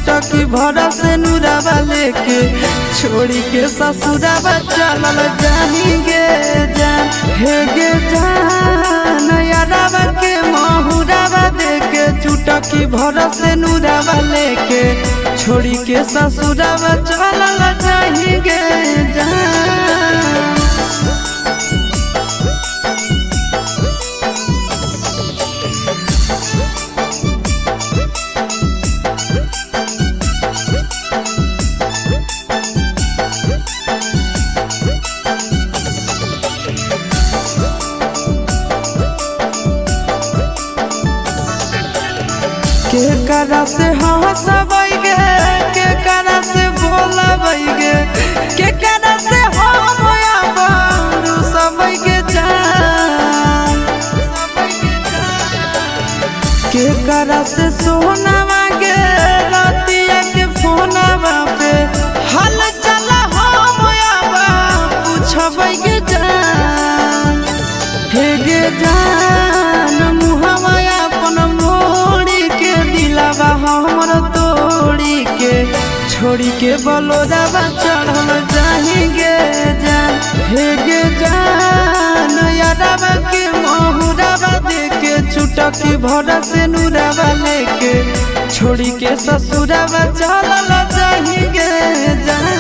चुटकी भरा से नुरावा लेके छोड़ी के ससुरावा चलल जाएंगे जान हे गे जान यारावा के महुरावा देके चुटकी भरा से नुरावा लेके छोड़ी के ससुरावा चलल जाएंगे जान। के करा से हंसबै गे के करा से बोलबै गे के करा से हम आबरू सबै गे जान के करा से सोनावा गे रतिया के फोनवा पे हाल चल हम आबा पूछबै गे जान हे गे जान मुहवा अपन हमर तोड़ी के छोड़ी के बलोरावा चढ़ल जाएंगे जान हे गे जान यारावा के महुरावा देके चुटकी भरा से नुरावा लेके छोड़ी के ससुरावा चलल जाएंगे जान।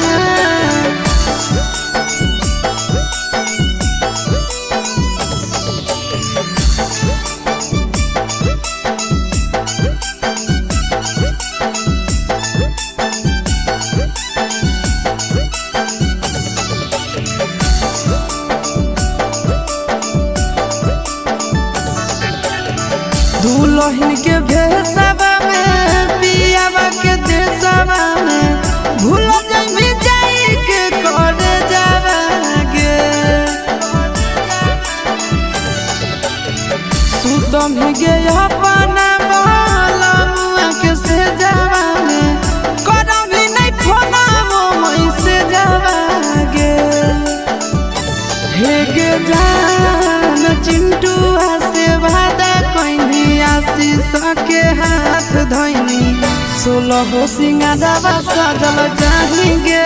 दुल्हन के भेसवा में पियावा के देसवा में भूल जाई जाई के करे जावा गे सुतम गे अपना बाला मुआ के से जावा में करम नहीं फोना मई से जावा गे हे गे जान चिंटू से वादा आशीष के हाथ धोनी 16 सिंगारवा सजल जाएंगे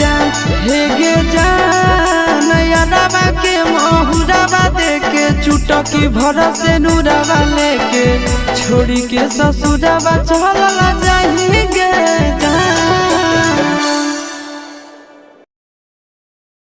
जान हे गे जान यारावा के महुरावा देके चुटकी भरा से नुरावा लेके छोड़ी के ससुरावा चलल जाएंगे जान।